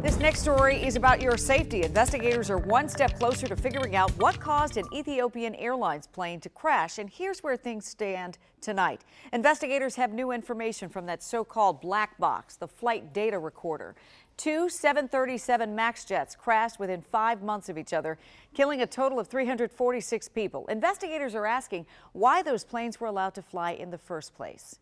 This next story is about your safety. Investigators are one step closer to figuring out what caused an Ethiopian Airlines plane to crash. And here's where things stand tonight. Investigators have new information from that so-called black box, the flight data recorder. Two 737 MAX jets crashed within 5 months of each other, killing a total of 346 people. Investigators are asking why those planes were allowed to fly in the first place.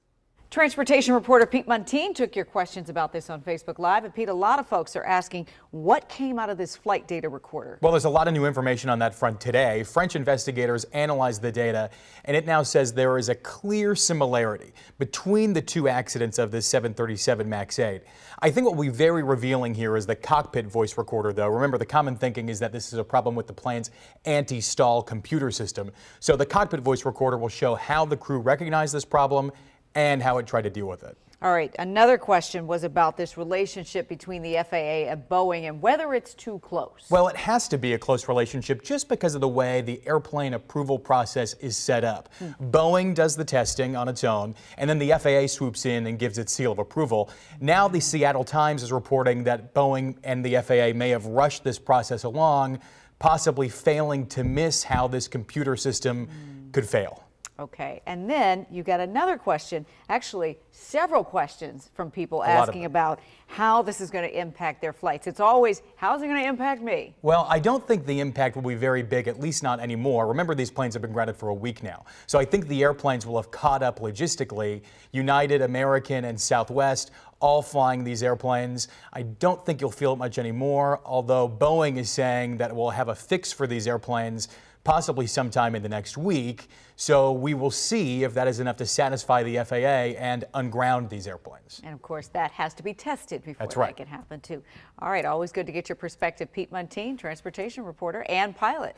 Transportation reporter Pete Muntean took your questions about this on Facebook Live. And Pete, a lot of folks are asking what came out of this flight data recorder. Well, there's a lot of new information on that front today. French investigators analyzed the data, and it now says there is a clear similarity between the two accidents of this 737 MAX 8. I think what will be very revealing here is the cockpit voice recorder, though. Remember, the common thinking is that this is a problem with the plane's anti-stall computer system. So the cockpit voice recorder will show how the crew recognized this problem and how it tried to deal with it. All right, another question was about this relationship between the FAA and Boeing and whether it's too close. Well, it has to be a close relationship just because of the way the airplane approval process is set up. Boeing does the testing on its own, and then the FAA swoops in and gives its seal of approval. Now the Seattle Times is reporting that Boeing and the FAA may have rushed this process along, possibly failing to miss how this computer system could fail. Okay, and then you got another question, actually several questions from people asking about how this is going to impact their flights. It's always, how's it going to impact me? Well, I don't think the impact will be very big, at least not anymore. Remember, these planes have been grounded for a week now. So I think the airplanes will have caught up logistically. United, American, and Southwest all flying these airplanes. I don't think you'll feel it much anymore, although Boeing is saying that we'll have a fix for these airplanes possibly sometime in the next week. So we will see if that is enough to satisfy the FAA and unground these airplanes. And of course, that has to be tested before that can happen too. All right, always good to get your perspective. Pete Muntean, transportation reporter and pilot.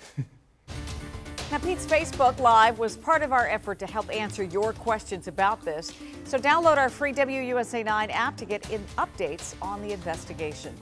Now, Pete's Facebook Live was part of our effort to help answer your questions about this. So download our free WUSA 9 app to get updates on the investigation.